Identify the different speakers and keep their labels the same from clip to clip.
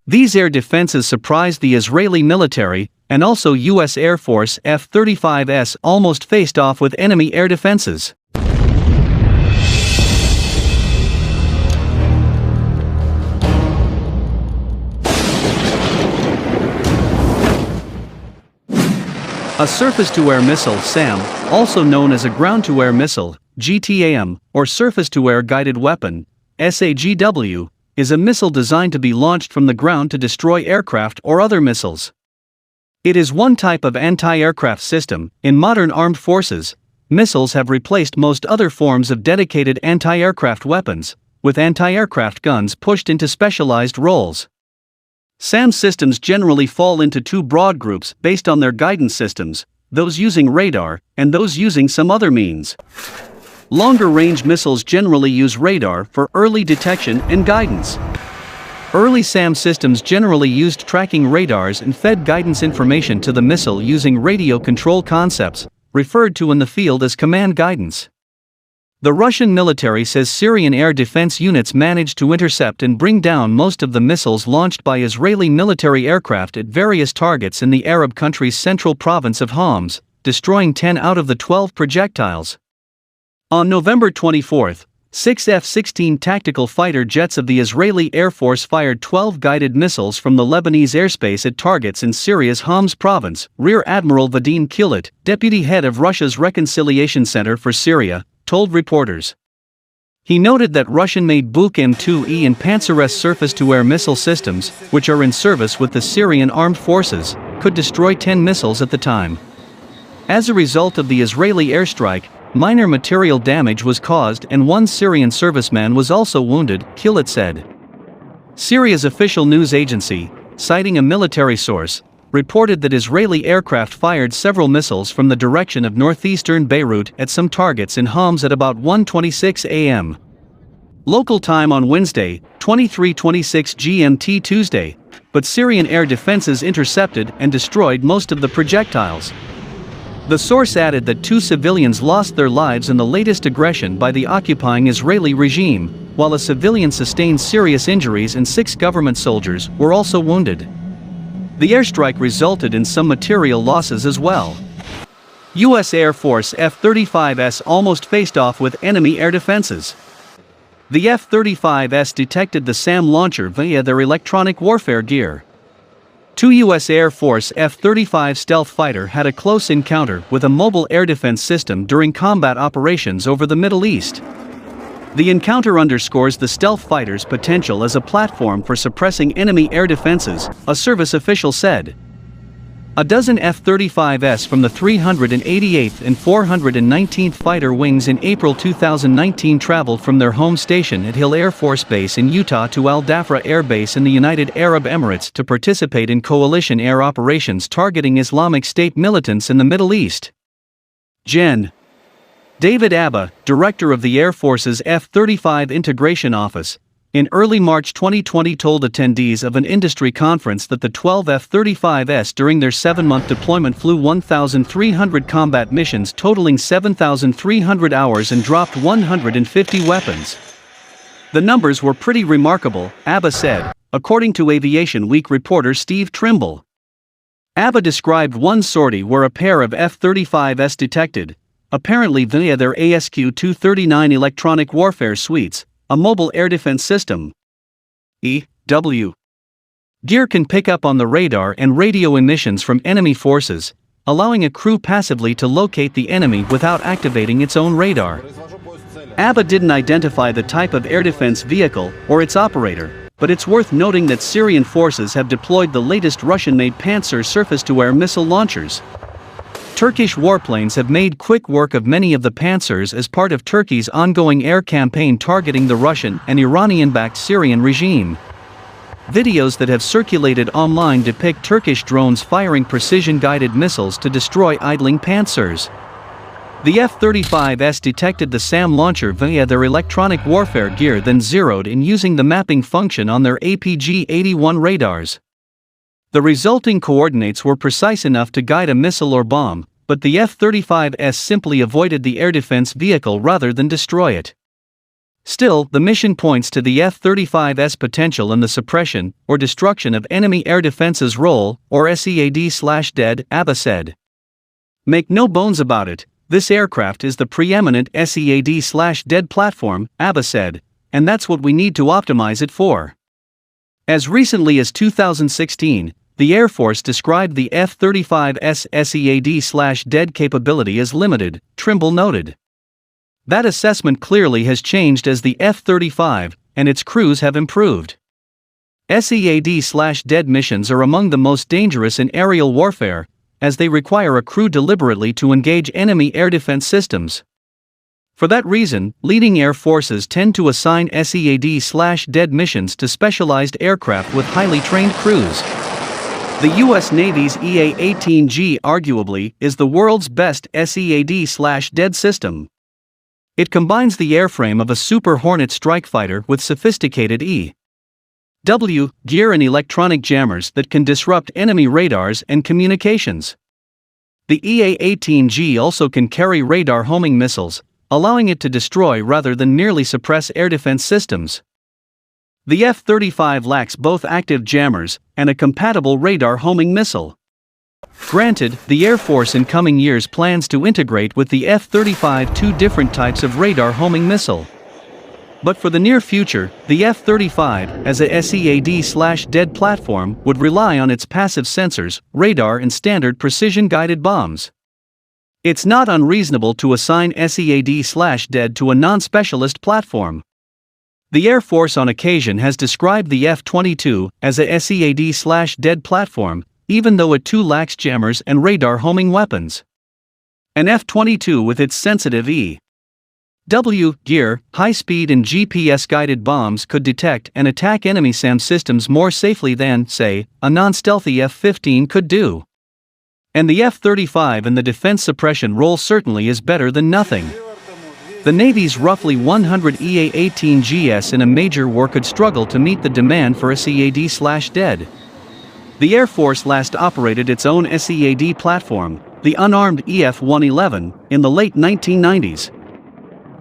Speaker 1: These air defenses surprised the Israeli military, and also U.S. Air Force F-35s almost faced off with enemy air defenses. A surface-to-air missile SAM, also known as a ground-to-air missile GTAM, or surface-to-air guided weapon SAGW, is a missile designed to be launched from the ground to destroy aircraft or other missiles. It is one type of anti-aircraft system. In modern armed forces, missiles have replaced most other forms of dedicated anti-aircraft weapons, with anti-aircraft guns pushed into specialized roles. SAM systems generally fall into two broad groups based on their guidance systems, those using radar, and those using some other means. Longer-range missiles generally use radar for early detection and guidance. Early SAM systems generally used tracking radars and fed guidance information to the missile using radio control concepts, referred to in the field as command guidance. The Russian military says Syrian air defense units managed to intercept and bring down most of the missiles launched by Israeli military aircraft at various targets in the Arab country's central province of Homs, destroying 10 out of the 12 projectiles. On November 24, 6 F-16 tactical fighter jets of the Israeli Air Force fired 12 guided missiles from the Lebanese airspace at targets in Syria's Homs province, Rear Admiral Vadim Kilit, deputy head of Russia's Reconciliation Center for Syria, told reporters. He noted that Russian-made Buk M2E and Pantsir-S surface-to-air missile systems, which are in service with the Syrian armed forces, could destroy 10 missiles at the time. As a result of the Israeli airstrike, minor material damage was caused and one Syrian serviceman was also wounded, Kilit said. Syria's official news agency, citing a military source, reported that Israeli aircraft fired several missiles from the direction of northeastern Beirut at some targets in Homs at about 1:26 a.m. local time on Wednesday, 23:26 GMT Tuesday, but Syrian air defenses intercepted and destroyed most of the projectiles. The source added that 2 civilians lost their lives in the latest aggression by the occupying Israeli regime, while a civilian sustained serious injuries and 6 government soldiers were also wounded. The airstrike resulted in some material losses as well. U.S. Air Force F-35s almost faced off with enemy air defenses. The F-35s detected the SAM launcher via their electronic warfare gear. 2 U.S. Air Force F-35 stealth fighter had a close encounter with a mobile air defense system during combat operations over the Middle East. The encounter underscores the stealth fighter's potential as a platform for suppressing enemy air defenses, a service official said. A dozen F-35s from the 388th and 419th Fighter Wings in April 2019 traveled from their home station at Hill Air Force Base in Utah to Al Dhafra Air Base in the United Arab Emirates to participate in coalition air operations targeting Islamic State militants in the Middle East. Gen. David Abba, director of the Air Force's F-35 Integration Office, in early March 2020 told attendees of an industry conference that the 12 F-35s during their 7-month deployment flew 1,300 combat missions totaling 7,300 hours and dropped 150 weapons. The numbers were pretty remarkable, Abba said, according to Aviation Week reporter Steve Trimble. Abba described one sortie where a pair of F-35s detected, apparently via their ASQ-239 electronic warfare suites, a mobile air defense system. EW. Gear can pick up on the radar and radio emissions from enemy forces, allowing a crew passively to locate the enemy without activating its own radar. Abba didn't identify the type of air defense vehicle or its operator, but it's worth noting that Syrian forces have deployed the latest Russian-made Pantsir surface-to-air missile launchers. Turkish warplanes have made quick work of many of the Pantsirs as part of Turkey's ongoing air campaign targeting the Russian and Iranian-backed Syrian regime. Videos that have circulated online depict Turkish drones firing precision-guided missiles to destroy idling Pantsirs. The F-35s detected the SAM launcher via their electronic warfare gear, then zeroed in using the mapping function on their APG-81 radars. The resulting coordinates were precise enough to guide a missile or bomb, but the F-35s simply avoided the air defense vehicle rather than destroy it. Still, the mission points to the F-35's potential in the suppression or destruction of enemy air defenses role, or SEAD/DED, ABBA said. Make no bones about it, this aircraft is the preeminent SEAD/DED platform, ABBA said, and that's what we need to optimize it for. As recently as 2016, the Air Force described the F-35's SEAD/DED capability as limited, Trimble noted. That assessment clearly has changed as the F-35 and its crews have improved. SEAD/DED missions are among the most dangerous in aerial warfare, as they require a crew deliberately to engage enemy air defense systems. For that reason, leading air forces tend to assign SEAD/DED missions to specialized aircraft with highly trained crews. The U.S. Navy's EA-18G arguably is the world's best SEAD/DED system. It combines the airframe of a Super Hornet strike fighter with sophisticated EW gear and electronic jammers that can disrupt enemy radars and communications. The EA-18G also can carry radar homing missiles, allowing it to destroy rather than merely suppress air defense systems. The F-35 lacks both active jammers and a compatible radar homing missile. Granted, the Air Force in coming years plans to integrate with the F-35 two different types of radar homing missile. But for the near future, the F-35, as a SEAD/DED platform, would rely on its passive sensors, radar and standard precision-guided bombs. It's not unreasonable to assign SEAD/DED to a non-specialist platform. The Air Force on occasion has described the F-22 as a SEAD/DED platform, even though it too lacks jammers and radar homing weapons. An F-22 with its sensitive EW gear, high-speed and GPS-guided bombs could detect and attack enemy SAM systems more safely than, say, a non-stealthy F-15 could do. And the F-35 in the defense suppression role certainly is better than nothing. The Navy's roughly 100 EA-18Gs in a major war could struggle to meet the demand for a SEAD/DED. The Air Force last operated its own SEAD platform, the unarmed EF-111, in the late 1990s.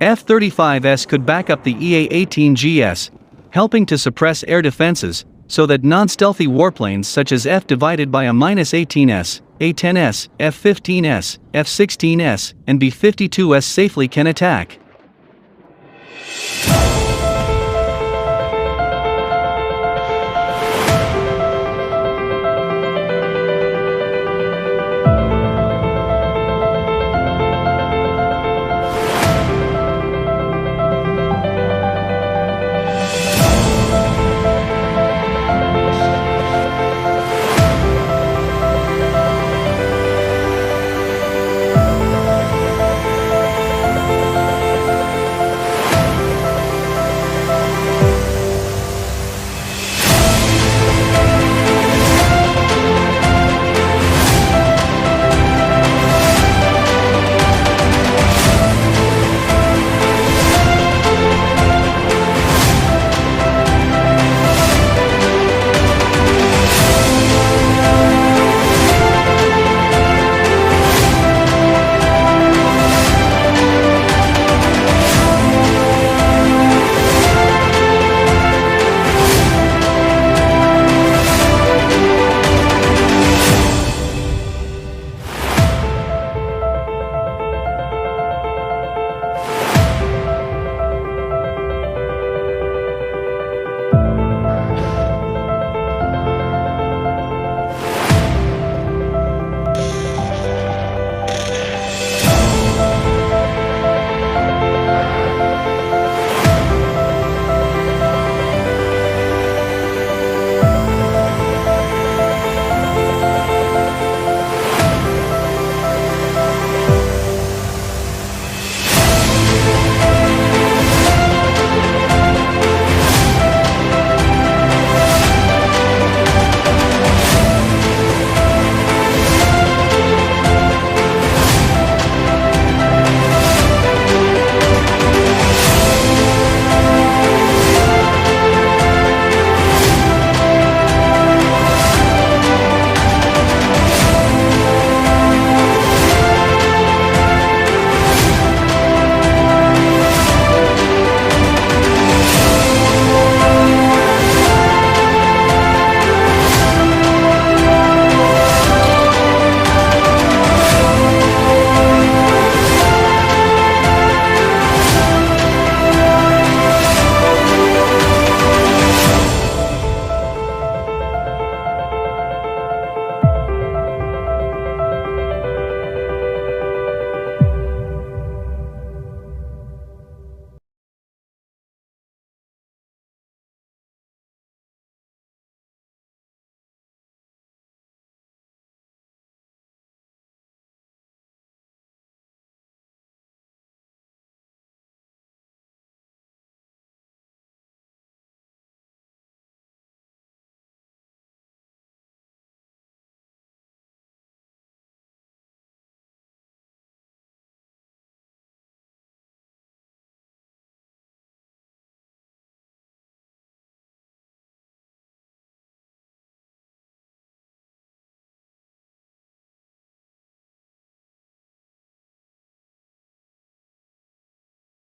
Speaker 1: F-35s could back up the EA-18Gs, helping to suppress air defenses, so that non-stealthy warplanes such as F-18S, A-10S, F-15S, F-16S, and B-52S safely can attack.